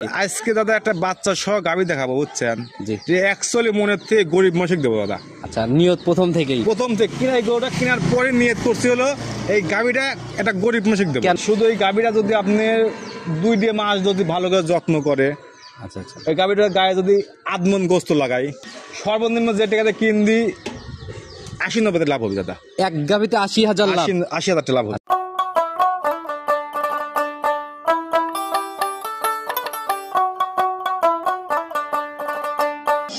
আজকে দাদা একটা বাচ্চা সহ গাভী দেখাবো, বুঝছেন? যে অ্যাকচুয়ালি মনের থেকে গরিব মানুষকে দেবো দাদা। আচ্ছা, নিয়ত প্রথম থেকে কিনা এই গরুটা কেনার পরে নিয়ত করছি হলো এই গাভীটা একটা গরিব মানুষকে দেবো। শুধু এই গাভীটা যদি আপনি 2 মাস যদি ভালো করে যত্ন করে, আচ্ছা আচ্ছা, এই গাভীটার গায়ে যদি আদমন গোস্ত লাগাই, সর্বনিম্ন যে টাকাতে কিনবি 80-90 লাভ হবে দাদা। এক গাভীতে 80,000 লাভ, 80,000 টাকা লাভ হবে।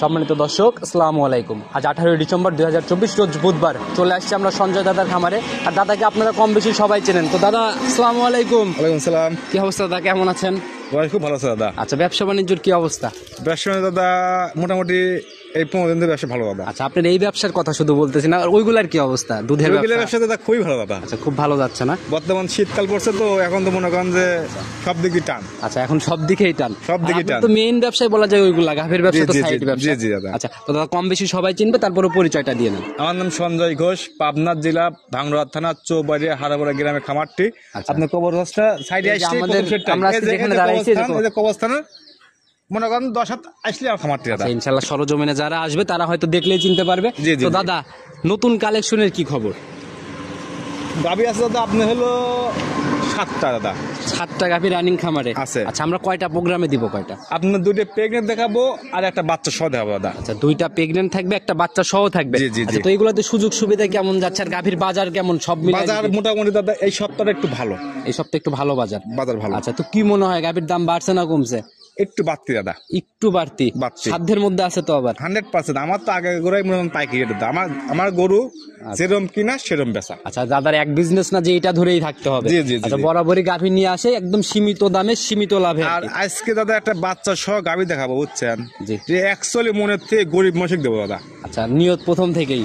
সম্মানিত দর্শক, আসসালামু আলাইকুম। আজ 18 ডিসেম্বর 2024 রোজ বুধবার চলে আসছে আমরা সঞ্জয় দাদার খামারে। আর দাদাকে আপনারা কম বেশি সবাই চেনেন। তো দাদা, আসসালামু আলাইকুম। ওয়ালাইকুম সালাম। কি অবস্থা দাদা, কেমন আছেন? খুব ভালো আছে দাদা। আচ্ছা, ব্যবসা বাণিজ্যের কি অবস্থা? ব্যবসা দাদা মোটামুটি এই 15 দিন ব্যবসা ভালো দাদা। আচ্ছা, আপনার এই ব্যবসার কথা শুধু বলতেছি না, ওইগুলার কি অবস্থা? দুধের ব্যবসা দাদা খুবই ভালো দাদা। আচ্ছা, খুব ভালো যাচ্ছে না? বর্তমান শীতকাল পড়ছে তো এখন তো মনে করেন যে সব দিকে টান। আচ্ছা, এখন সব দিকেই টান, সব দিকে টান। তো মেইন ব্যবসায় বলা যায় ওইগুলা, গাভীর ব্যবসা তো সাইড ব্যবসা। জি জি দাদা। আচ্ছা, তো দাদা কম বেশি সবাই চিনবে, তারপরে পরিচয়টা দিয়ে নেন। আমার নাম সঞ্জয় ঘোষ, পাবনা জেলা ভাঙ্গুড়া থানা চৌবাড়িয়া হারাবড়া গ্রামের খামারটি। আপনার কবরস্থানটা সাইডে আসছে, আমরা যেখানে দাঁড়াইছি কবরস্থানের মনে করেন 10 হাত আসলে আর খামারটি দাদা। ইনশাআল্লাহ সরজমিনে যারা আসবে তারা হয়তো দেখলেই চিনতে পারবে। তো দাদা, নতুন কালেকশনের কি খবর? গাভী আছে দাদা আপনি হলো 7টা দাদা। 7টা গাভী রানিং খামারে আছে। আচ্ছা, আমরা কয়টা প্রোগ্রামে দিব? কয়টা? আপনার 2টা প্রেগনেন্ট দেখাবো আর একটা বাচ্চা সহ দেখাবো দাদা। আচ্ছা, 2টা প্রেগনেন্ট থাকবে, একটা বাচ্চা সহ থাকবে। আচ্ছা, তো এইগুলোতে সুযোগ সুবিধা কেমন যাচ্ছে আর গাভীর বাজার কেমন? সব মিলে বাজার মোটামুটি দাদা এই সপ্তাহটা একটু ভালো, এই সপ্তাহে একটু ভালো বাজার ভালো। আচ্ছা, তো কি মনে হয় গাভীর দাম বাড়ছে না কমছে? একটু বাড়তি দাদা, একটু বাড়তি। সাধ্যের মধ্যে আছে তো আবার 100%। আমার তো আগে গরুই মনে হয় পাইকারি রেট দাদা। আমার গরু যেরকম কিনা সেরকম বেচা। আচ্ছা, দাদার এক বিজনেস না যে এটা ধরেই থাকতে হবে। আচ্ছা, বরাবরই গাভী নিয়ে আসে একদম সীমিত দামে সীমিত লাভে। আর আজকে দাদা একটা বাচ্চা সহ গাভী দেখাবো, বুঝছেন? যে অ্যাকচুয়ালি মনের থেকে গরিব মানুষকে দেবো দাদা। আচ্ছা, নিয়ত প্রথম থেকে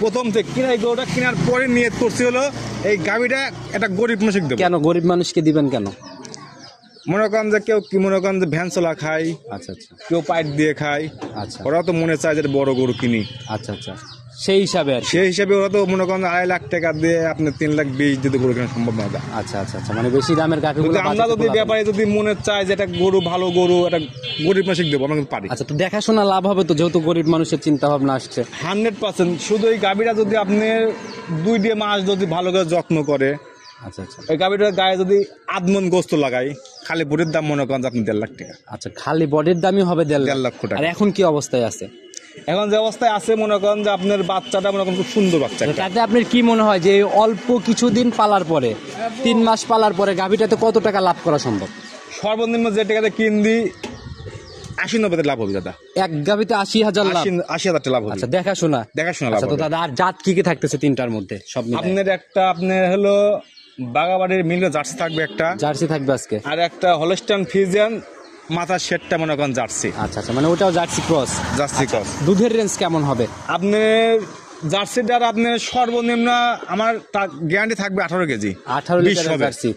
কিনা এই গরুটা কেনার পরে নিয়ত করছি হলো এই গাভীটা একটা গরিব মানুষকে দেবো। কেন গরিব মানুষকে দিবেন কেন? মনে করেন যে কেউ কি মনে করেন যে ভ্যান চলা খায়, আচ্ছা আচ্ছা, কেউ পাইট দিয়ে খায়। আচ্ছা, ওরা তো মনে চায় যে বড় গরু কিনি। আচ্ছা আচ্ছা, সেই হিসাবে ওরা তো মনে করেন 2.5 লাখ টাকা দিয়ে আপনি 3,20,000 দিতে গরু কেনা সম্ভব না। আচ্ছা আচ্ছা আচ্ছা, মানে বেশি দামের গাভী আমরা যদি ব্যাপারে যদি মনে চায় যে একটা গরু ভালো গরু একটা গরিব মানুষকে দেবো, আমরা পারি। আচ্ছা, তো দেখাশোনা লাভ হবে তো, যেহেতু গরিব মানুষের চিন্তা ভাবনা আসছে। 100%। শুধু এই গাভীটা যদি আপনি 2 মাস যদি ভালো করে যত্ন করে, আচ্ছা আচ্ছা, এই গাভীটার গায়ে যদি আদমন গোস্ত লাগাই, খালি বডির দাম মনে করেন আপনি 1.5 লাখ টাকা। আচ্ছা, খালি বডির দামই হবে 1.5 লক্ষ টাকা। আর এখন কি অবস্থায় আছে? এখন যে অবস্থায় আছে মনে করেন যে আপনার বাচ্চাটা মনে করেন খুব সুন্দর বাচ্চা। তাতে আপনার কি মনে হয় যে অল্প কিছুদিন পালার পরে, 3 মাস পালার পরে গাভীটাতে কত টাকা লাভ করা সম্ভব? সর্বনিম্ন যে টাকাতে কিনবি 80-90 লাভ হবে দাদা। এক গাভীতে 80,000 লাভ, 80,000 টাকা লাভ হবে। আচ্ছা, দেখাশোনা লাভ। আচ্ছা, তো দাদা আর জাত কি কি থাকতেছে 3টার মধ্যে? সব আপনার হলো বাগাবাড়ির মিলে জার্সি থাকবে, একটা জার্সি থাকবে আজকে, আর একটা হলস্টাইন ফ্রিজিয়ান মাথার শেডটা মনে করেন জার্সি। আচ্ছা আচ্ছা, মানে ওটাও জার্সি ক্রস। দুধের রেঞ্জ কেমন হবে আপনার জার্সিটার? আপনার সর্বনিম্ন আমার গ্যারান্টি থাকবে 18 কেজি। 18 লিটার জার্সি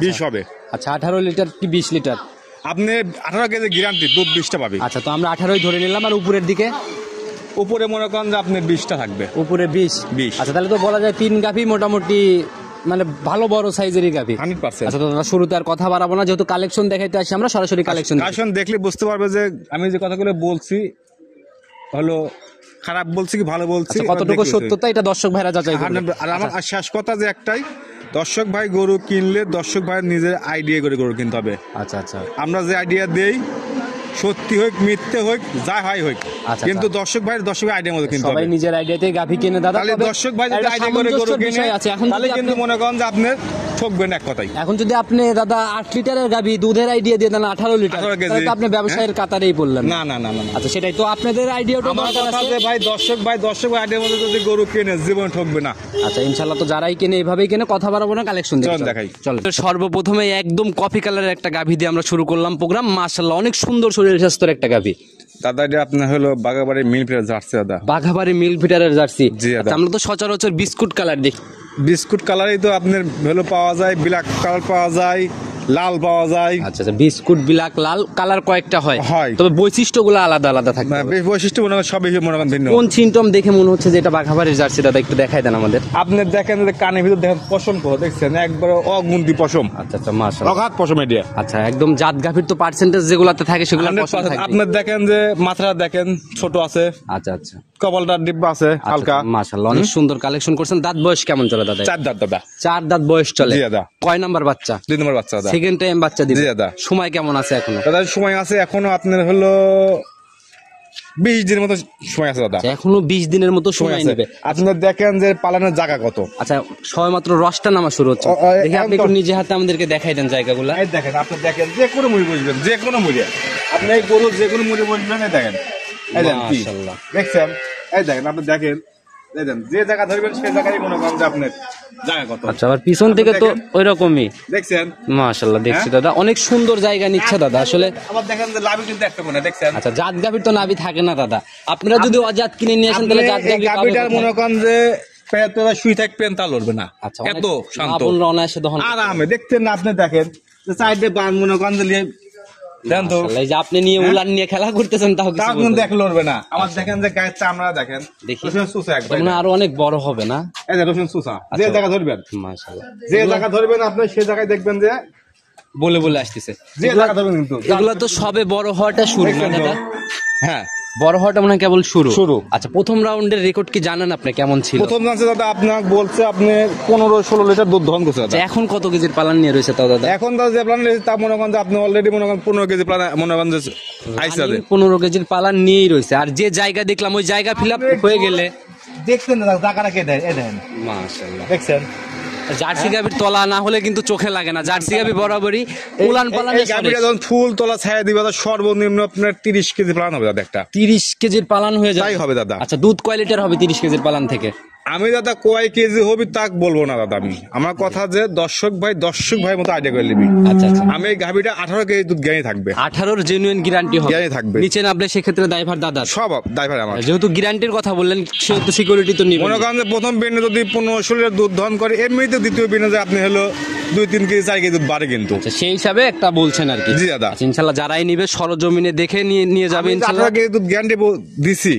20 হবে। আচ্ছা, 18 লিটার কি 20 লিটার? আপনি 18 কেজি গ্যারান্টি, দুধ 20টা পাবে। আচ্ছা, তো আমরা 18ই ধরে নিলাম। আর উপরের দিকে? উপরে মনে করেন যে আপনার 20টা থাকবে। উপরে 20। আচ্ছা, তাহলে তো বলা যায় 3 গাভী মোটামুটি মানে ভালো বড় সাইজেরই গাভী 100%। আচ্ছা, তো দাদা শুরুতে আর কথা বাড়াবো না, যেহেতু কালেকশন দেখাইতে আসি আমরা, সরাসরি কালেকশন দেখলে বুঝতে পারবে যে আমি যে কথাগুলো বলছি হলো খারাপ বলছি কি ভালো বলছি, কতটুকু সত্যতা এটা দর্শক ভাইরা যাচাই করবে। আর আমার শেষ কথা যে একটাই, দর্শক ভাই গরু কিনলে দর্শক ভাই নিজের আইডিয়া করে গরু কিনতে হবে। আচ্ছা আচ্ছা, আমরা যে আইডিয়া দেই সত্যি হোক মিথ্যে হোক যা হয় হোক, কিন্তু দর্শক আইডিয়ার মতো কিনতে হবে। সবাই নিজের আইডিয়াতেই গাভী কিনে দাদা। তাহলে দর্শক ভাই যদি আইডিয়া করে গরু কিনে তাহলে কিন্তু মনে করেন যে আপনি ঠকবেন এক কথাই। এখন যদি আপনি দাদা 8 লিটারের গাভী দুধের আইডিয়া দিয়ে দেন 18 লিটার, তাহলে তো আপনি ব্যবসায়ের কাতারেই পড়লেন। না না না না, আচ্ছা, সেটাই তো আপনাদের আইডিয়াটা দরকার আছে ভাই। দর্শক ভাই আইডিয়ার মধ্যে যদি গরু কিনে জীবন ঠকবে না। আচ্ছা, ইনশাআল্লাহ তো যারাই কিনে এইভাবেই কিনে, কথা বাড়াবো না, কালেকশন দেখাই। চলো, সর্বপ্রথমে একদম কফি কালারের একটা গাভী দিয়ে আমরা শুরু করলাম প্রোগ্রাম। মাশাআল্লাহ, অনেক সুন্দর শরীর স্বাস্থ্যের একটা গাভী। দাদা এটা আপনার হলো বাঘাবাড়ি মিল ফিটার জার্সি দাদা। বাঘাবাড়ি মিল ফিটারের জার্সি। আমরা তো সচরাচর বিস্কুট কালার দেখি। বিস্কুট কালারই তো আপনার হলো পাওয়া যায়, ব্ল্যাক কালার পাওয়া যায়, লাল পাওয়া যায়। আচ্ছা আচ্ছা, বিস্কুট বিলাক লাল কালার কয়েকটা হয়, হয়। তবে বৈশিষ্ট্যগুলো আলাদা আলাদা থাকে। বেশ বৈশিষ্ট্য মনে করেন সবই মনে করেন ভিন্ন। কোন সিমটম দেখে মনে হচ্ছে যে এটা বাঘাবাড়ির জার্সি দাদা, একটু দেখাই দেন আমাদের। আপনি দেখেন যে কানের ভিতর দেখেন পশম কত দেখছেন, একবারে অগুন্তি পশম, আচ্ছা আচ্ছা, মাশাআল্লাহ, অগাধ পশম এটা। আচ্ছা, একদম জাত গাভীর তো পার্সেন্টেজ যেগুলাতে থাকে সেগুলো 100%। আপনি দেখেন যে মাথাটা দেখেন ছোট আছে, আচ্ছা আচ্ছা, কপালটা ডিব্বা আছে হালকা। মাশাআল্লাহ, অনেক সুন্দর কালেকশন করছেন। দাঁত বয়স কেমন চলে দাদা? 4 দাঁত দাদা। 4 দাঁত বয়স চলে। জি দাদা। কয় নাম্বার বাচ্চা? 2 নম্বর বাচ্চা দাদা। সেকেন্ড টাইম বাচ্চা দিবে? জি দাদা। সময় কেমন আছে এখনো? দাদা সময় আছে এখনো আপনার হলো 20 দিনের মতো সময় আছে দাদা। আচ্ছা, এখনো 20 দিনের মতো সময় আছে। নেবে। আপনারা দেখেন যে পালানোর জায়গা কত। আচ্ছা, সবেমাত্র রসটা নামা শুরু হচ্ছে, দেখি আপনি একটু নিজে হাতে আমাদেরকে দেখাই দেন জায়গাগুলো। এই দেখেন, আপনি দেখেন যে কোনো মুড়ি বসবেন, যে কোনো মুড়ি আপনি এই গরু যে কোনো মুড়ি বসবেন, এই দেখেন, এই দেখেন কি মাশাআল্লাহ, দেখছেন, এই দেখেন আপনি দেখেন, এই দেখেন যে জায়গা ধরবেন সেই জায়গায় মনে করেন যে আপনার জায়গা কত। আচ্ছা, আবার পিছন থেকে তো ওই রকমই দেখছেন। মাশাআল্লাহ, দেখছি দাদা, অনেক সুন্দর জায়গা নিচ্ছে দাদা আসলে। আবার দেখেন যে লাভি কিন্তু একটা মনে দেখছেন। আচ্ছা, জাত গাভীর তো নাভি থাকে না দাদা, আপনারা যদি অজাত কিনে নিয়ে আসেন তাহলে জাত গাভী পাবেন গাভিটার কোথায়? মনে করেন যে পেটটা শুই থাকবেন তা লড়বে না, আচ্ছা, এত শান্ত আপনারা অনায়াসে দহন আরামে দেখছেন না। আপনি দেখেন যে সাইডে বান মনে করেন যে দেন তো, মাশাআল্লাহ, এই যে আপনি নিয়ে উলান নিয়ে খেলা করতেছেন তাও কিছু তাও বলতে কিন্তু না। দেখ লড়বে না। আমার দেখেন যে গায়ের চামড়া দেখেন, দেখি। রসুন সুসা একবার, তোমরা আরো অনেক বড় হবে না? এই যে রসুন সুসা, যে জায়গা ধরবেন, মাশাআল্লাহ, যে জায়গা ধরবেন আপনি সেই জায়গায় দেখবেন যে বলে বলে আসতেছে। যে জায়গা ধরবেন কিন্তু এগুলা তো সবে বড় হওয়াটা শুরু না দেখছেন তো? দাদা? হ্যাঁ, বড় হওয়াটা মনে হয় কেবল শুরু। শুরু। আচ্ছা, প্রথম রাউন্ডের রেকর্ড কি জানেন আপনি কেমন ছিল? প্রথম জানছে দাদা আপনাকে বলছে আপনি 15-16 লিটার দুধ দহন করছে দাদা। আচ্ছা, এখন কত কেজির পালান নিয়ে রয়েছে তাও দাদা? এখন দাদা যে প্ল্যান তা মনে করেন যে আপনি অলরেডি মনে করেন 15 কেজি প্ল্যান মনে করেন যে আইসা দে 15 কেজির পালান নিয়েই রয়েছে। আর যে জায়গা দেখলাম ওই জায়গা ফিল আপ হয়ে গেলে দেখছেন দাদা জায়গাটা কে দেয়, এই দেখেন, মাশাআল্লাহ, দেখছেন জার্সি গাভীর তলা না হলে কিন্তু চোখে লাগে না। জার্সি গাভী বরাবরই উলান পালানে এই গাভীটা যখন ফুল তোলা ছায়া দিবে দাদা সর্বনিম্ন আপনার 30 কেজি প্ল্যান হবে দাদা একটা। 30 কেজির পালান হয়ে যায়? তাই হবে দাদা। আচ্ছা, দুধ কয় লিটার হবে 30 কেজির পালান থেকে? আমি দাদা কয় কেজি হবি তাক বলবো না দাদা। আমি আমার কথা যে দর্শক ভাই মতো আইডিয়া করে নিবি। আচ্ছা আচ্ছা, আমি এই গাভীটা 18 কেজি দুধ জ্ঞানী থাকবে, 18 জেনুইন গ্যারান্টি হবে? গ্যারান্টি থাকবে। নিচে নামলে সেক্ষেত্রে ড্রাইভার দাদা সব ড্রাইভার আমার। যেহেতু গ্যারান্টির কথা বললেন সেহেতু সিকিউরিটি তো নিবেন। মনে করেন যে প্রথম বিনে যদি 15-16 লিটার দুধ দহন করে, এমনিতে দ্বিতীয় বিনে যে আপনি হলো 2-3 কেজি 4 কেজি দুধ বাড়ে কিন্তু। আচ্ছা, সেই হিসাবে একটা বলছেন আর কি। জি দাদা। আচ্ছা, ইনশাআল্লাহ যারাই নিবে সরজমিনে দেখে নিয়ে যাবে আমি ইনশাআল্লাহ। 18 কেজি দুধ গ্যারান্টি দিছি।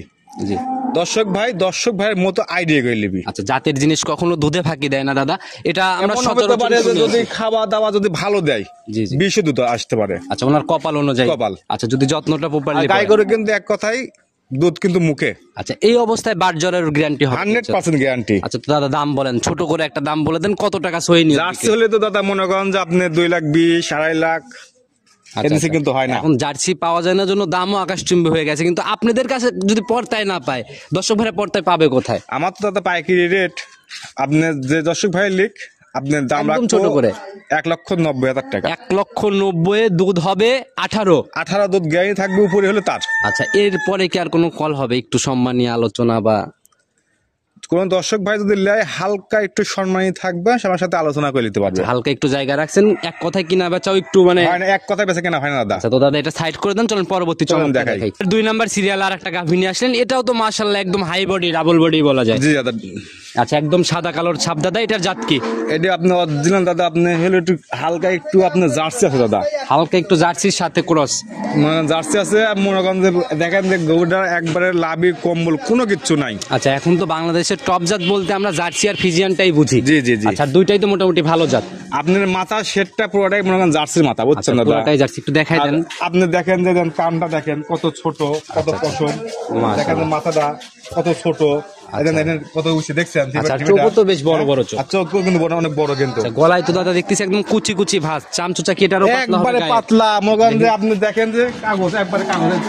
জি। দর্শক ভাইয়ের মতো আইডিয়া করে নিবি। আচ্ছা, জাতের জিনিস কখনো দুধে ফাঁকি দেয় না দাদা, এটা আমরা এমন হতে পারে যে সচরাচর যদি খাওয়া দাওয়া যদি ভালো দেয়, জি জি, 20 দুধ আসতে পারে। আচ্ছা, ওনার কপাল অনুযায়ী। কপাল। আচ্ছা, যদি যত্নটা প্রপারলি গাই করে কিন্তু এক কথাই দুধ কিন্তু মুখে। আচ্ছা, এই অবস্থায় বাট জ্বরের গ্যারান্টি হবে? 100% গ্যারান্টি। আচ্ছা, তো দাদা দাম বলেন, ছোট করে একটা দাম বলে দেন, কত টাকা সই নিয়ে? জার্সি হলে তো দাদা মনে করেন যে আপনি 2,20,000 2.5 লাখ এদিকে কিন্তু হয় না। এখন জার্সি পাওয়া যায় না জন্য দামও আকাশচুম্বী হয়ে গেছে, কিন্তু আপনাদের কাছে যদি পর্তায় না পায়, দর্শক ভাইরা পর্তায় পাবে কোথায়? আমার তো দাদা পাইকারি রেট, আপনি যে দর্শক ভাই লিখ আপনার দাম একদম রাখবো ছোট করে 1,90,000 টাকা। 1,90,000 দুধ হবে 18 দুধ গ্যারান্টি থাকবে, উপরে হলে তার। আচ্ছা, এরপরে কি আর কোনো কল হবে একটু সম্মানী আলোচনা বা? কোন দর্শক ভাই যদি লেয় হালকা একটু সম্মানী থাকবে, সবার সাথে আলোচনা করে নিতে পারবে। হালকা একটু জায়গা রাখছেন, এক কথায় কিনা বেচাও একটু মানে হয় না, এক কথায় বেচা কেনা হয় না দাদা। আচ্ছা, তো দাদা এটা সাইড করে দেন, চলেন পরবর্তী চলন দেখাই। দেখাই। 2 নাম্বার সিরিয়াল আর একটা গাভী নিয়ে আসলেন, এটাও তো মাশাআল্লাহ একদম হাই বডি ডাবল বডি বলা যায়। জি দাদা। আচ্ছা, একদম সাদা কালোর ছাপ দাদা, এটার জাত কি? এটা আপনি অরিজিনাল দাদা, আপনি হলো একটু হালকা একটু আপনার জার্সি আছে দাদা, হালকা একটু জার্সির সাথে ক্রস। মানে জার্সি আছে, মনে করেন যে দেখেন যে গরুটার একবারে লাভি কম্বল কোনো কিচ্ছু নাই। আচ্ছা, এখন তো বাংলাদেশের টপ জাত বলতে আমরা জার্সি আর ফিজিয়ানটাই বুঝি। জি জি জি। আচ্ছা, দুইটাই তো মোটামুটি ভালো জাত। আপনার মাথা সেটটা পুরোটাই মনে করেন জার্সির মাথা, বুঝছেন দাদা? পুরোটাই জার্সি, একটু দেখাই দেন। আপনি দেখেন যে কানটা দেখেন কত ছোট, কত পশম, দেখেন যে মাথাটা কত ছোট, কত উঁচু দেখছেন। আচ্ছা, চোখও তো বেশ বড় বড় চোখ। চোখ কিন্তু অনেক বড় কিন্তু। গলায় তো দাদা দেখতেছি একদম কুচি কুচি ভাঁজ, চামচুচা কি এটারও পাতলা হবে একবারে গায়ে? পাতলা, মনে করেন যে আপনি দেখেন যে কাগজ, একবারে কাগজ।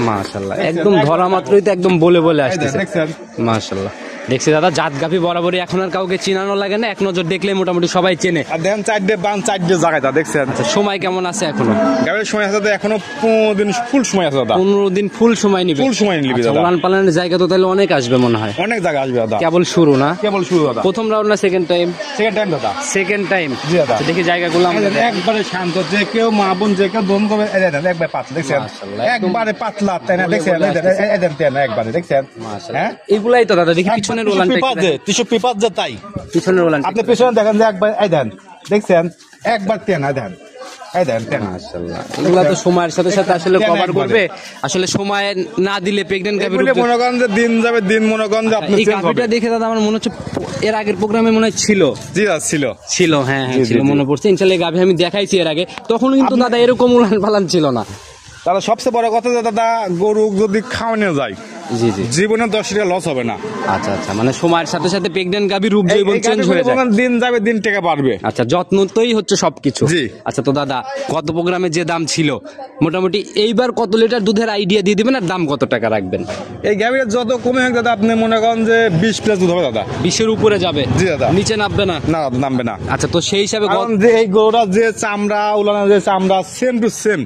মাশাআল্লাহ, একদম ধরা মাত্রই তো একদম বলে বলে আসতেছে। দেখছেন? মাশাআল্লাহ, দেখছি দাদা জাত গাভী বরাবরই এখন আর কাউকে চিনানো লাগে না, এক নজর দেখলে মোটামুটি সবাই চেনে। আর দেখেন 4 জায়গাটা দেখছেন। আচ্ছা, সময় কেমন আছে এখনো? গাভীর সময় আছে দাদা, এখনো 15 দিন ফুল সময় আছে দাদা। 15 দিন ফুল সময় নিবে? ফুল সময় নিবি আচ্ছা, দাদা। উলান পালানের জায়গা তো তাহলে অনেক আসবে মনে হয়। অনেক জায়গা আসবে দাদা, কেবল শুরু না? কেবল শুরু দাদা। প্রথম রাউন্ড না সেকেন্ড টাইম? সেকেন্ড টাইম দাদা। Second time. জি দাদা। আচ্ছা, দেখি জায়গাগুলো আমরা একবারে শান্ত, যে কেউ মা বোন যে কেউ দম করবে, একবারে পাতলা দেখছেন, মাশাআল্লাহ, একবারে পাতলা, তাই না? দেখছেন একবারে দেখছেন। মাশাআল্লাহ, এগুলাই তো দাদা, দেখি পিছনের উলানটা একটু দেখেন। টিস্যু পেপার যে তাই পিছনের উলান আপনি পেছনে দেখেন যে একবার এই দেন দেখছেন, একবার তেনা দেন, এই দেন তেনা। মাশাআল্লাহ, এগুলা তো সময়ের সাথে সাথে আসলে কভার করবে। আসলে সময় না দিলে প্রেগন্যান্ট গাভীর এগুলো মনে করেন যে দিন যাবে দিন মনে করেন যে আপনি এই গাভীটা দেখে দাদা আমার মনে হচ্ছে এর আগের প্রোগ্রামে মনে হয় ছিল। জি ছিল ছিল, হ্যাঁ হ্যাঁ ছিল, মনে পড়ছে। ইনশাআল্লাহ গাভী আমি দেখাইছি এর আগে, তখন কিন্তু দাদা এরকম উলান পালান ছিল না। দাদা সবচেয়ে বড় কথা যে দাদা গরু যদি খাওয়ানো যায় জি জি, জীবনে 10 টাকা লস হবে না। আচ্ছা আচ্ছা, মানে সময়ের সাথে সাথে প্রেগন্যান্ট গাভীর রূপ জৈবন এই চেঞ্জ হয়ে যায়। দিন যাবে দিন টাকা বাড়বে। আচ্ছা, যত্নতেই হচ্ছে সবকিছু। জি। আচ্ছা, তো দাদা গত প্রোগ্রামে যে দাম ছিল মোটামুটি এইবার কত লিটার দুধের আইডিয়া দিয়ে দিবেন, আর দাম কত টাকা রাখবেন? এই গাভীর যত কমে হোক দাদা আপনি মনে করেন যে 20 প্লাস দুধ হবে দাদা। 20-এর উপরে যাবে? জি দাদা। নিচে নামবে না? না নামবে না। আচ্ছা, তো সেই হিসাবে কারণ যে এই গরুটা যে চামড়া উলানের যে চামড়া সেম টু সেম,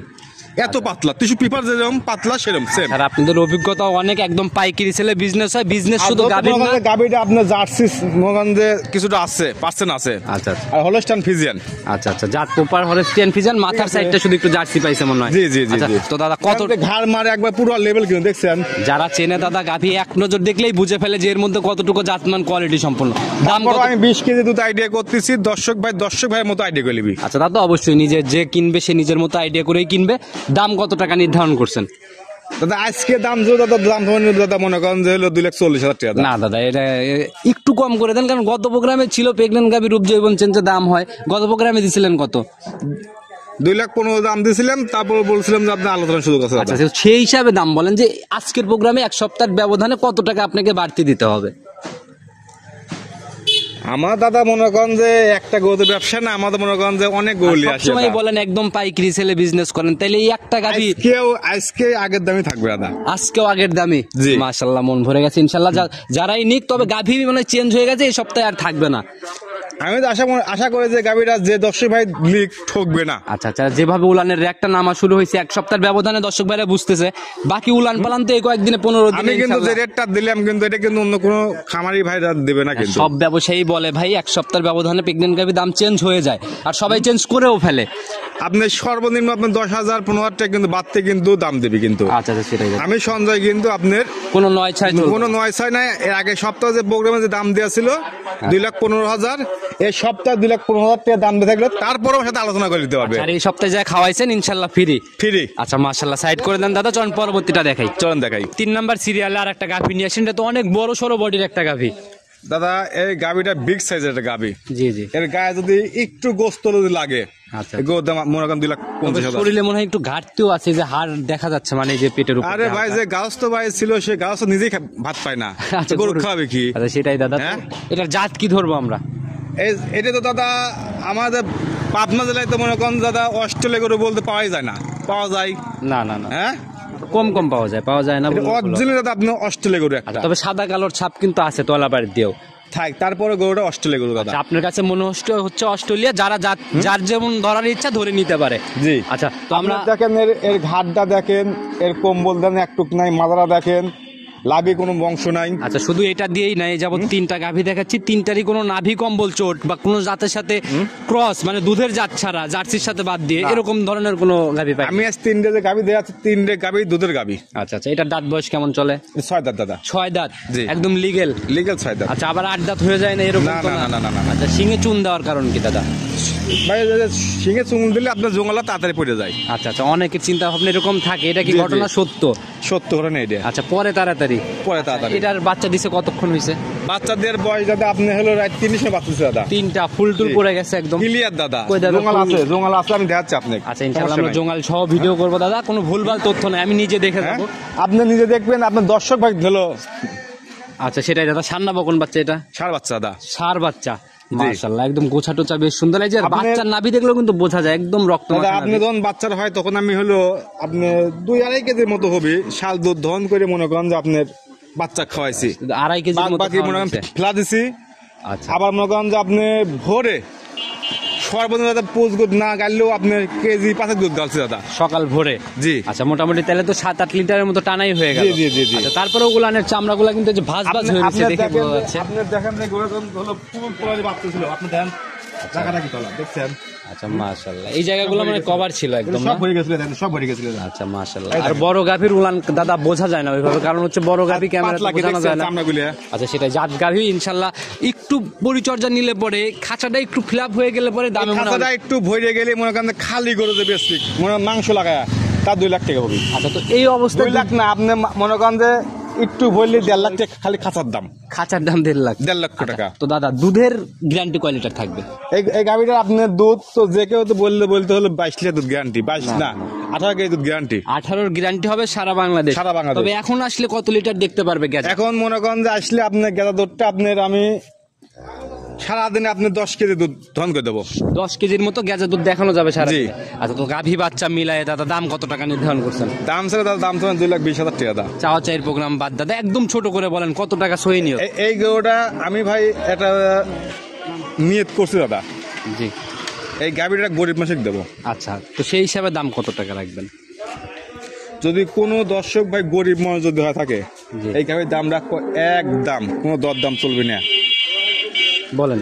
এত পাতলা, টিস্যু পেপার যেরকম পাতলা সেরকম সেম। আর আপনাদের অভিজ্ঞতা অনেক, একদম পাইকারি সেলে বিজনেস হয়। বিজনেস শুধু গাভীর না, গাভীটা আপনার জার্সি মনে করেন যে কিছুটা আছে, পার্সেন্ট আছে। আচ্ছা আর হলস্টাইন ফ্রিজিয়ান। আচ্ছা আচ্ছা, জাত প্রপার হলস্টাইন ফ্রিজিয়ান, মাথার সাইডটা শুধু একটু জার্সি পাইছে মনে হয়। জি জি জি। আচ্ছা, তো দাদা কত ঘাড় মারে একবার পুরো লেভেল কিন্তু দেখছেন। যারা চেনে দাদা গাভী এক নজর দেখলেই বুঝে ফেলে যে এর মধ্যে কতটুকু জাতমান কোয়ালিটি সম্পূর্ণ। দাম কত? আমি 20 কেজি দুধ আইডিয়া করতেছি, দর্শক ভাইয়ের মতো আইডিয়া করে নিবি। আচ্ছা দাদা, অবশ্যই নিজে যে কিনবে সে নিজের মতো আইডিয়া করেই কিনবে। দাম কত টাকা নির্ধারণ করছেন দাদা? আজকে দাম যে দাম দাদা মনে করেন যে হলো 2,40,000 টাকা। না দাদা, এটা একটু কম করে দেন, কারণ গত প্রোগ্রামে ছিল প্রেগন্যান্ট গাভীর রূপ জৈবন চেঞ্জের দাম হয়। গত প্রোগ্রামে দিছিলেন কত? 2,15,000 দাম দিয়েছিলাম, তারপর বলছিলাম যে আপনার আলোচনা শুরু করছে। আচ্ছা, সেই হিসাবে দাম বলেন যে আজকের প্রোগ্রামে এক সপ্তাহের ব্যবধানে কত টাকা আপনাকে বাড়তি দিতে হবে? আমার দাদা মনে করেন যে একটা গরুর ব্যবসা না, আমাদের মনে করেন যে অনেক গরু আসে। সবসময় বলেন একদম পাইকারি সেলে বিজনেস করেন, তাইলে এই একটা গাভী আজকে আগের দামই থাকবে দাদা। আজকেও আগের দামে? জি। মাশাআল্লাহ, মন ভরে গেছে ইনশাআল্লাহ। যারাই নিক, তবে গাভী মানে চেঞ্জ হয়ে গেছে, এই সপ্তাহে আর থাকবে না। আমি তো আশা করি যে গাভীটা যে দর্শক ভাই লিক ঠকবে না। আচ্ছা আচ্ছা, যেভাবে উলানের র্যাকটা নামা শুরু হয়েছে এক সপ্তাহের ব্যবধানে, দর্শক ভাইরা বুঝতেছে। বাকি উলান পালান তো এই কয়েকদিনে 15 দিনে। আমি কিন্তু যে রেটটা দিলাম কিন্তু এটা কিন্তু অন্য কোনো খামারি ভাইরা দেবে না কিন্তু। সব ব্যবসায়ী বলে ভাই এক সপ্তাহের ব্যবধানে প্রেগন্যান্ট গাভী দাম চেঞ্জ হয়ে যায়, আর সবাই চেঞ্জ করেও ফেলে। আপনি সর্বনিম্ন আপনার 10,000 15,000 টাকা কিন্তু বাড়তে কিন্তু দাম দেবে কিন্তু। আচ্ছা আচ্ছা, সেটাই। আমি সঞ্জয় কিন্তু আপনার কোনো 9-6 কোনো 9-6 নাই। এর আগে সপ্তাহে যে প্রোগ্রামে যে দাম দেওয়া ছিল 2,15,000, এই সপ্তাহে 2,15,000 টাকা দাম দিয়ে থাকলে তারপরে আমার সাথে আলোচনা করে দিতে পারবে। আর এই সপ্তাহে যা খাওয়াইছেন ইনশাআল্লাহ ফ্রি। ফ্রি। আচ্ছা মাশাআল্লাহ, সাইড করে দেন দাদা, চলুন পরবর্তীটা দেখাই। চলুন দেখাই। 3 নাম্বার সিরিয়ালে আর একটা গাভী নিয়ে আসেন, এটা তো অনেক বড় সড়ো বডির একটা গাভী। দাদা এই গাভীটা বিগ সাইজের একটা গাভী। জি জি। এর গায়ে যদি একটু গোস্ত যদি লাগে, আচ্ছা, গোর দাম মনে করেন 2,50,000। শরীরে মনে হয় একটু ঘাটতিও আছে, যে হাড় দেখা যাচ্ছে, মানে যে পেটের উপর। আরে ভাই, যে গাছ তো ভাই ছিল, সে গাছ তো নিজেই ভাত পায় না, আচ্ছা, গরু খাবে কি? আচ্ছা সেটাই দাদা। হ্যাঁ? এটার জাত কি ধরবো আমরা? এটা তো দাদা আমাদের পাবনা জেলায় তো মনে করেন দাদা অস্ট্রেলিয়া গরু বলতে পাওয়াই যায় না। পাওয়া যায় না না না, হ্যাঁ, কম কম পাওয়া যায় না। অরিজিনাল দাদা আপনি অস্ট্রেলিয়া গরু একটা। তবে সাদা কালোর ছাপ কিন্তু আছে তলাবাড়ির দিয়েও। থাক, তারপরে গরুটা অস্ট্রেলিয়া গরু দাদা। আপনার কাছে মনে হচ্ছে অস্ট্রেলিয়া, যার যেমন ধরার ইচ্ছা ধরে নিতে পারে। জি। আচ্ছা, তো আমরা দেখেন এর ঘাটটা দেখেন, এর কম্বল দেন একটুক নাই, মাদারা দেখেন, লাভি কোনো বংশ নাই। আচ্ছা, শুধু এটা দিয়েই নাই, যাবো 3টা গাভী দেখাচ্ছি, 3টারই কোনো নাভি কম্বল চোট বা কোনো জাতের সাথে ক্রস, মানে দুধের জাত ছাড়া, জার্সির সাথে বাদ দিয়ে এরকম ধরনের কোনো গাভী পাই। আমি আজ 3টে যে গাভী দেখাচ্ছি, 3টে গাভী দুধের গাভী। আচ্ছা আচ্ছা, এটা দাঁত বয়স কেমন চলে? 6 দাঁত দাদা। 6 দাঁত? জি। একদম লিগেল? লিগ্যাল 6 দাঁত। আচ্ছা, আবার 8 দাঁত হয়ে যায় না এরকম? না না না না না। আচ্ছা, শিঙে চুন দেওয়ার কারণ কি দাদা? ভাই শিঙে চুন দিলে আপনার জঙ্গলা তাড়াতাড়ি পড়ে যায়। আচ্ছা আচ্ছা, অনেকের চিন্তা ভাবনা এরকম থাকে, এটা কি জি, জি। ঘটনা সত্য? সত্য করে নেই এটা। আচ্ছা, পরে তাড়াতাড়ি? পরে তাড়াতাড়ি। এটার বাচ্চা দিছে কতক্ষণ হয়েছে? বাচ্চাদের বয়স দাদা আপনি হলো রাত 3 বাচ্চা দিচ্ছে দাদা। 3টা ফুল টুল জি। পড়ে গেছে একদম ক্লিয়ার দাদা। কই দাদা? জঙ্গল আছে আমি দেখাচ্ছি আপনাকে। আচ্ছা, ইনশাআল্লাহ আমরা জঙ্গল সহ ভিডিও করব দাদা, কোনো ভুলভাল তথ্য নাই, আমি নিজে দেখে হ্যাঁ? যাবো। আপনি নিজে দেখবেন, আপনার দর্শক ভাই হলো। আচ্ছা, সেটাই দাদা। সার না বকন বাচ্চা? এটা ষাঁড় বাচ্চা দাদা। সার বাচ্চা, মাশাআল্লাহ, একদম গোছা টোচা বেশ সুন্দর। এই যে বাচ্চার নাভি দেখলেও কিন্তু বোঝা যায় একদম রক্ত দাদা মাখা আপনি নাভি। যখন বাচ্চার হয় তখন আমি হলো আপনি 2-2.5 কেজির মতো হবে শাল দুধ দহন করে মনে করেন যে আপনার বাচ্চা খাওয়াইছি। 2.5 কেজির মতো বাকি মনে করেন ফেলা দিছি। আচ্ছা, আবার মনে করেন যে আপনি ভোরে সর্বনিম্ন দাদা 5 দুধ না গাইলেও আপনার কেজি 5 দুধ গালছে দাদা সকাল ভোরে? জি। আচ্ছা, মোটামুটি তাহলে তো 7-8 লিটারের মতো টানাই হয়ে গেল। জি জি জি জি। আচ্ছা, তারপরে ওগুলানের চামড়াগুলো কিন্তু যে ভাঁজ ভাঁজ হয়ে গেছে, দেখে বোঝা যাচ্ছে। আপনি দেখেন যে গোড়া হলো ফুল পোলারি বাচ্চা ছিল, আপনি দেখেন জায়গাটা কি তলা দেখছেন? আচ্ছা মাশাআল্লাহ, এই জায়গাগুলো মানে কভার ছিল একদম সব না? ভরে গেছিল, দেখেন সব ভরে গেছিল। আচ্ছা মাশাআল্লাহ। আর বড় গাভীর উলান দাদা বোঝা যায় না ওইভাবে, কারণ হচ্ছে বড় গাভী ক্যামেরাতে বোঝানো যায় না। আচ্ছা সেটাই, জাত গাভী ইনশাআল্লাহ একটু পরিচর্যা নিলে পরে, খাঁচাটা একটু ফিলাপ হয়ে গেলে পরে দামে খাঁচাটা একটু ভরে গেলে মনে করেন খালি গরু যে বেশি মনে মাংস লাগায় তার 2 লাখ টাকা হবে। আচ্ছা, তো এই অবস্থায় 2 লাখ না, আপনি মনে করেন যে একটু ভরলে 1.5 লাখ টাকা খালি খাঁচার দাম। খাঁচার দাম 1.5 লাখ? 1.5 লক্ষ টাকা। তো দাদা দুধের গ্যারান্টি কয় লিটার থাকবে? এই গাভীটার আপনার দুধ তো যে কেউ তো বলতে হলো 22 লিটার দুধ গ্যারান্টি, 22 না 18 কেজি দুধ গ্যারান্টি। 18 গ্যারান্টি হবে সারা বাংলাদেশ? সারা বাংলাদেশ। তবে এখন আসলে কত লিটার দেখতে পারবে গ্যাস? এখন মনে করেন যে আসলে আপনার গেদা দুধটা আপনার আমি সারাদিনে আপনি 10 কেজি দুধ ধন করে দেবো। 10 কেজির মতো গ্যাজের দুধ দেখানো যাবে সারা? জি। আচ্ছা, তো গাভী বাচ্চা মিলায় দাদা দাম কত টাকা নির্ধারণ করছেন? দাম ছিল দাদা, দাম ছিল 2,20,000 টাকা দাদা। চাওয়া চাইয়ের প্রোগ্রাম বাদ দাদা, একদম ছোট করে বলেন কত টাকা সহি নিও? এই গরুটা আমি ভাই এটা নিয়ত করছি দাদা, জি, এই গাভীটা গরিব মাসিক দেবো। আচ্ছা, তো সেই হিসাবে দাম কত টাকা রাখবেন? যদি কোনো দর্শক ভাই গরিব মানুষ যদি হয়ে থাকে, জি। এই গাভীর দাম রাখবো একদম, কোনো দরদাম চলবে না। বলেন।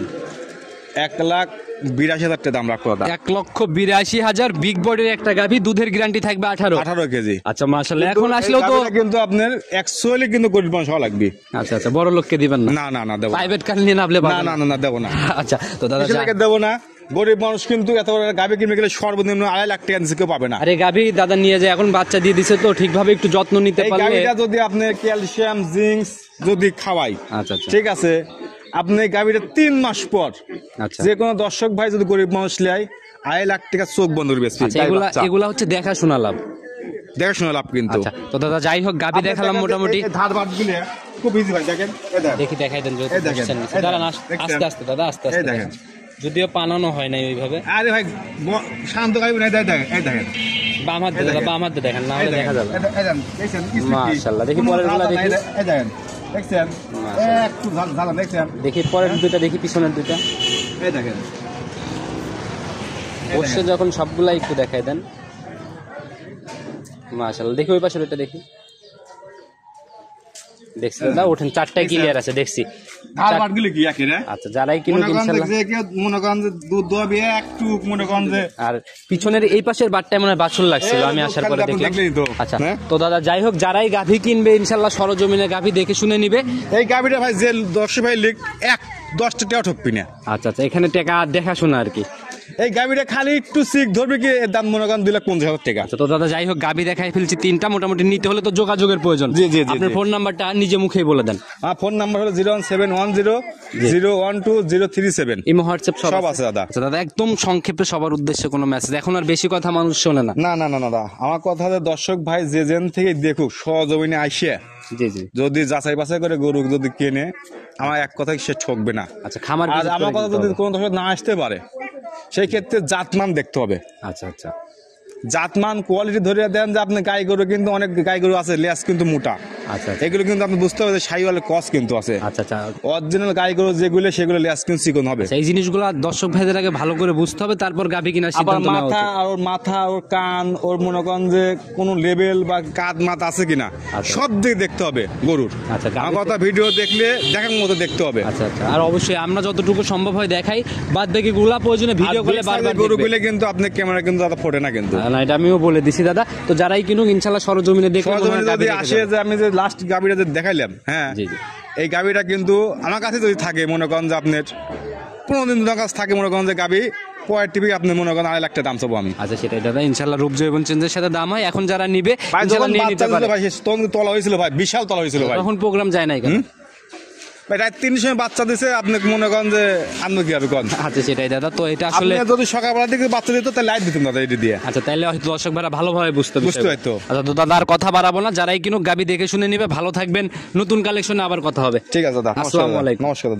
1,82,000 টাকা দাম রাখবো দাদা। 1,82,000 বিগ বডির একটা গাভী, দুধের গ্যারান্টি থাকবে 18 কেজি। আচ্ছা মাশাআল্লাহ, এখন আসলেও তো কিন্তু আপনার অ্যাকচুয়ালি কিন্তু গরিব মানুষ হওয়া লাগবে। আচ্ছা আচ্ছা, বড় লোককে দিবেন না? না দেবো না। প্রাইভেট কার নিয়ে নামলে না না না দেবো না। আচ্ছা, তো দাদা দেবো না। গরিব মানুষ কিন্তু এত বড় গাভী কিনবে গেলে সর্বনিম্ন 2.5 লাখ টাকা নিচে কেউ পাবে না। আরে গাভী দাদা নিয়ে যায়, এখন বাচ্চা দিয়ে দিছে তো ঠিকভাবে একটু যত্ন নিতে এই পারলে। গাভীটা যদি আপনি ক্যালসিয়াম জিঙ্ক যদি খাওয়াই, আচ্ছা আচ্ছা, ঠিক আছে, আপনি এই গাভীটা 3 মাস পর আচ্ছা যে কোনো দর্শক ভাই যদি গরিব মানুষ লেয় 2.5 লাখ টাকা চোখ বন্ধ করে বেচবে। আচ্ছা, এগুলা হচ্ছে দেখাশোনা লাভ, দেখাশোনা লাভ কিন্তু। আচ্ছা, তো দাদা যাই হোক, গাভী দেখালাম মোটামুটি। ধার বাট গুলো খুব ইজি ভাই, দেখেন এই দেখেন। দেখি দেখাই দেন, এই দেখেন, দাঁড়ান দেখছেন? আস্তে আস্তে দাদা, আস্তে এই আস্তে দেখেন। যদিও পানানো হয় নাই ওইভাবে। আরে ভাই শান্ত গাভী না, দেখেন এই দেখেন। বাম হাত দিয়ে দাদা, বাম হাত দিয়ে দেখেন, না হলে দেখা যাবে। এই দেখেন, দেখছেন? মাশাআল্লাহ, দেখি পরের গুলা দেখি। এই দেখেন, দেখছেন? একটু ঝালা দেখছেন? দেখি পরের দুইটা, দেখি পিছনের দুইটা। এই দেখেন, বসে যখন সবগুলা একটু দেখাই দেন। মাশাআল্লাহ, দেখি ওই পাশের ওইটা দেখি। দেখছি দাদা, ওঠেন, চারটায় ক্লিয়ার আছে দেখছি। ধার বাট গুলো কি একই রে? আচ্ছা, যারাই কিনুক ইনশাআল্লাহ। যে কেউ মনে করেন যে দুধ দোয়াবে একটু মনে করেন যে। আর পিছনের এই পাশের বাটটায় মনে হয় বাছুর লাগছিল, আমি আসার পরে দেখলাম। দেখলেই তো। আচ্ছা, হ্যাঁ? তো দাদা যাই হোক, যারাই গাভী কিনবে ইনশাআল্লাহ সরজমিনে গাভী দেখে শুনে নিবে। এই গাভীটা ভাই যে দর্শক ভাই লিখ 10টা টাকা ঠকবি না। আচ্ছা আচ্ছা, এখানে টাকা দেখাশোনা আর কি। এই গাভীটা খালি একটু সিক ধরবে কি, এর দাম মনে করেন 2,50,000 টাকা। আচ্ছা, তো দাদা যাই হোক, গাভী দেখাই ফেলছি 3টা, মোটামুটি নিতে হলে তো যোগাযোগের প্রয়োজন। জি, জি, জি, আপনার জি। ফোন নাম্বারটা নিজে মুখেই বলে দেন। আমার ফোন নাম্বার হলো 01710012037। ইমো হোয়াটসঅ্যাপ সব আছে দাদা। আচ্ছা দাদা, একদম সংক্ষেপে সবার উদ্দেশ্যে কোনো মেসেজ? এখন আর বেশি কথা মানুষ শোনে না। না দাদা, আমার কথা হলো দর্শক ভাই যে যেন থেকে দেখুক, সজমিনে আইসে জি জি, যদি যাচাই বাছাই করে গরু যদি কেনে, আমার এক কথায় সে ঠকবে না। আচ্ছা, খামার আর visit আমার করে কথা দিতে যদি হবে। কোনো দর্শক না আসতে পারে, সেই ক্ষেত্রে জাতমান দেখতে হবে। আচ্ছা আচ্ছা, জাতমান কোয়ালিটি ধরে দেন যে আপনি গাই গরু কিন্তু অনেক গাই গরু আছে লেস কিন্তু মোটা, আচ্ছা এগুলো কিন্তু আপনি বুঝতে হবে যে শাহিওয়ালের কস কিন্তু আছে। আচ্ছা আচ্ছা, অরিজিনাল গাই গরু যেগুলো সেগুলো লেস কিন্তু চিকন হবে। এই জিনিসগুলো দর্শক ভাইদের আগে ভালো করে বুঝতে হবে, তারপর গাভী কিনার আবার সিদ্ধান্ত নেওয়া মাথা উচিত। আর ওর মাথা ওর কান ওর মনে করেন যে কোনো লেভেল বা কাঁধ মাথা আছে কিনা আচ্ছা। সব দিকে দেখতে হবে গরুর। আচ্ছা, আমার কথা ভিডিও দেখলে দেখার মতো দেখতে হবে। আচ্ছা আচ্ছা, আর অবশ্যই আমরা যতটুকু সম্ভব হয় দেখাই, বাদ বাকি গুলা প্রয়োজনে ভিডিও করে বারবার গরু দেখবে। গুলো কিন্তু আপনার ক্যামেরা কিন্তু দাদা ফোটে না কিন্তু। না, এটা আমিও বলে দিছি দাদা, তো যারাই কিনুক ইনশাআল্লাহ সরজমিনে দেখলে মনে হয় সরজমিনে গাভী যদি দেখে আসে যাবে। যে আমি যে লাস্ট গাভীটা যে দেখাইলাম, হ্যাঁ জি জি, এই গাভীটা কিন্তু আমার কাছে যদি থাকে মনে করেন যে আপনার 15 দিন তোমার কাছে থাকে মনে করেন যে গাভী পয়ের টিভি আপনি মনে করেন 2.5 লাখ টাকা দাম চাবো আমি। আচ্ছা সেটাই দাদা, ইনশাআল্লাহ রূপজয় এবং চেঞ্জের সাথে দাম হয়। এখন যারা নিবে ভাই ইনশাআল্লাহ যখন নিয়ে বাচ্চা নিতে পারে। দিছিল ভাই সে তখন তলা হয়েছিল ভাই, বিশাল তলা হয়েছিল ভাই। তখন প্রোগ্রাম যায় নাই কেন? ভাই রাত 3টার সময় বাচ্চা দিছে, আপনি মনে করেন যে আপনি কি হবে কোন? আচ্ছা সেটাই দাদা, তো এটা আপনি আসলে যদি সকালবেলা দিকে বাচ্চা দিত তাহলে লাইট দিতাম দাদা এটা দিয়ে। আচ্ছা, তাইলে হয়তো দর্শক ভাইরা ভালোভাবে বুঝতে পারতো। আচ্ছা, তো দাদা আর কথা বাড়াবো না, যারাই কিনুক গাবি দেখে শুনে নিবে। ভালো থাকবেন, নতুন কালেকশনে আবার কথা হবে। ঠিক আছে দাদা, আসসালামু আলাইকুম। নমস্কার দাদা।